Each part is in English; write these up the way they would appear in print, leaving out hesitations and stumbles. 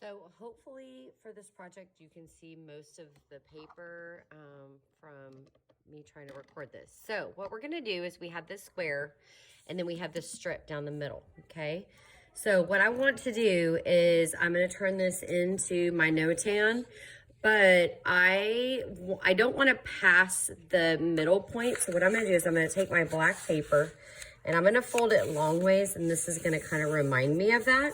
So hopefully for this project, you can see most of the paper from me trying to record this. So what we're gonna do is we have this square and then we have this strip down the middle, okay? So what I want to do is I'm gonna turn this into my Notan, but I don't wanna pass the middle point. So what I'm gonna do is I'm gonna take my black paper and I'm gonna fold it long ways, and this is gonna kind of remind me of that.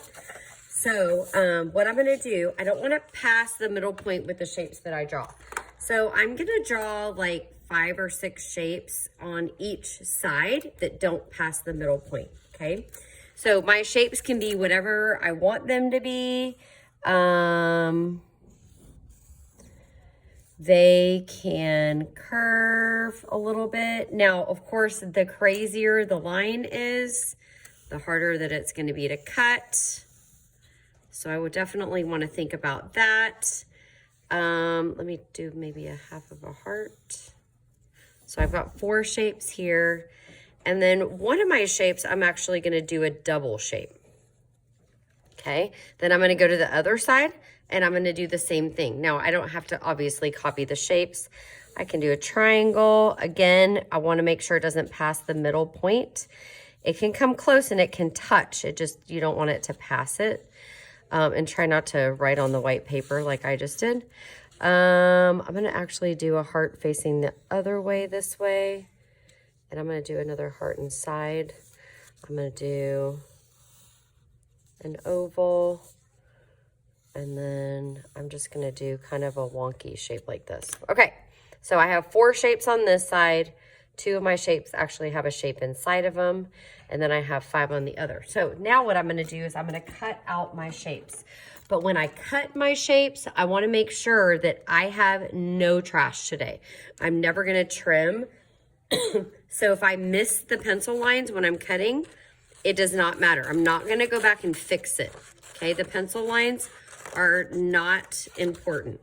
So what I'm gonna do, I don't wanna pass the middle point with the shapes that I draw. So I'm gonna draw like 5 or 6 shapes on each side that don't pass the middle point, okay? So my shapes can be whatever I want them to be. They can curve a little bit. Now, of course, the crazier the line is, the harder that it's gonna be to cut. So I would definitely want to think about that. Let me do maybe a half of a heart. So I've got 4 shapes here. And then one of my shapes, I'm actually going to do a double shape. Okay. Then I'm going to go to the other side and I'm going to do the same thing. Now, I don't have to obviously copy the shapes. I can do a triangle. Again, I want to make sure it doesn't pass the middle point. It can come close and it can touch. It just, you don't want it to pass it. And try not to write on the white paper like I just did. I'm going to actually do a heart facing the other way this way. And I'm going to do another heart inside. I'm going to do an oval. And then I'm just going to do kind of a wonky shape like this. Okay, so I have 4 shapes on this side. 2 of my shapes actually have a shape inside of them. And then I have 5 on the other. So now what I'm gonna do is I'm gonna cut out my shapes. But when I cut my shapes, I wanna make sure that I have no trash today. I'm never gonna trim. So if I miss the pencil lines when I'm cutting, it does not matter. I'm not gonna go back and fix it, okay? The pencil lines are not important.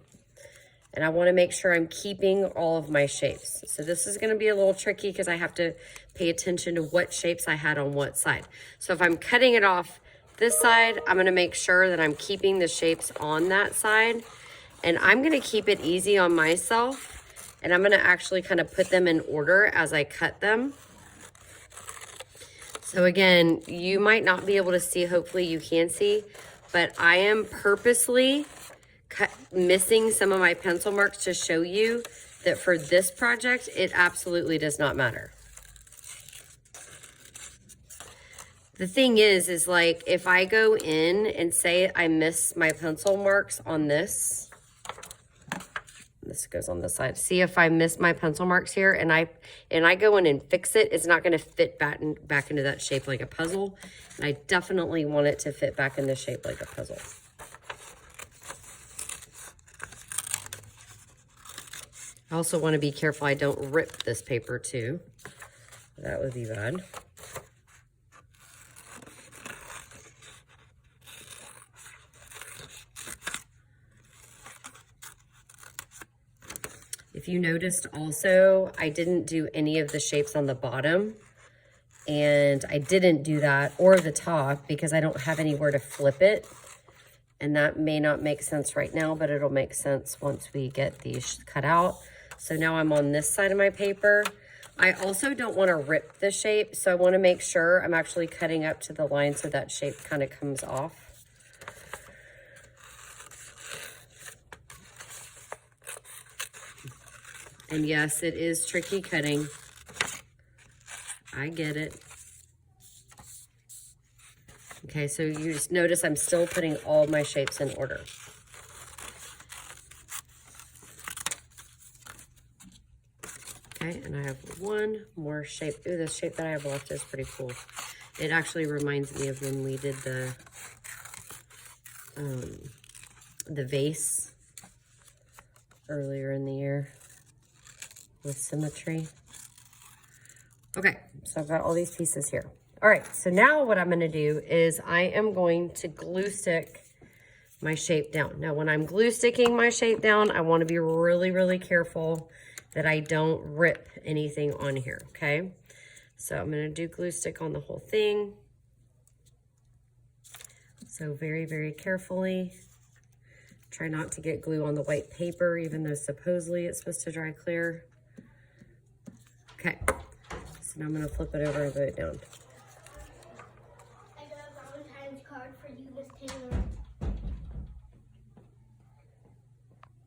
And I want to make sure I'm keeping all of my shapes. So this is going to be a little tricky because I have to pay attention to what shapes I had on what side. So if I'm cutting it off this side, I'm going to make sure that I'm keeping the shapes on that side. And I'm going to keep it easy on myself. And I'm going to actually kind of put them in order as I cut them. So again, you might not be able to see, hopefully you can see, but I am purposely missing some of my pencil marks to show you that for this project, it absolutely does not matter. The thing is like if I go in and say I miss my pencil marks on this goes on this side. See, if I miss my pencil marks here and I go in and fix it, it's not going to fit back into that shape like a puzzle. And I definitely want it to fit back in the shape like a puzzle. I also want to be careful I don't rip this paper too. That would be bad. If you noticed also, I didn't do any of the shapes on the bottom. And I didn't do that or the top because I don't have anywhere to flip it. And that may not make sense right now, but it'll make sense once we get these cut out. So now I'm on this side of my paper. I also don't want to rip the shape, so I want to make sure I'm actually cutting up to the line so that shape kind of comes off. And yes, it is tricky cutting. I get it. Okay, so you just notice I'm still putting all my shapes in order. Okay, and I have one more shape. Ooh, this shape that I have left is pretty cool. It actually reminds me of when we did the vase earlier in the year with symmetry. Okay, so I've got all these pieces here. All right, so now what I'm going to do is I am going to glue stick my shape down. Now, when I'm glue sticking my shape down, I want to be really, really careful that I don't rip anything on here, okay? So I'm going to do glue stick on the whole thing. So very, very carefully. Try not to get glue on the white paper, even though supposedly it's supposed to dry clear. Okay, so now I'm gonna flip it over and glue it down. I got a Valentine's card for you, Miss Taylor.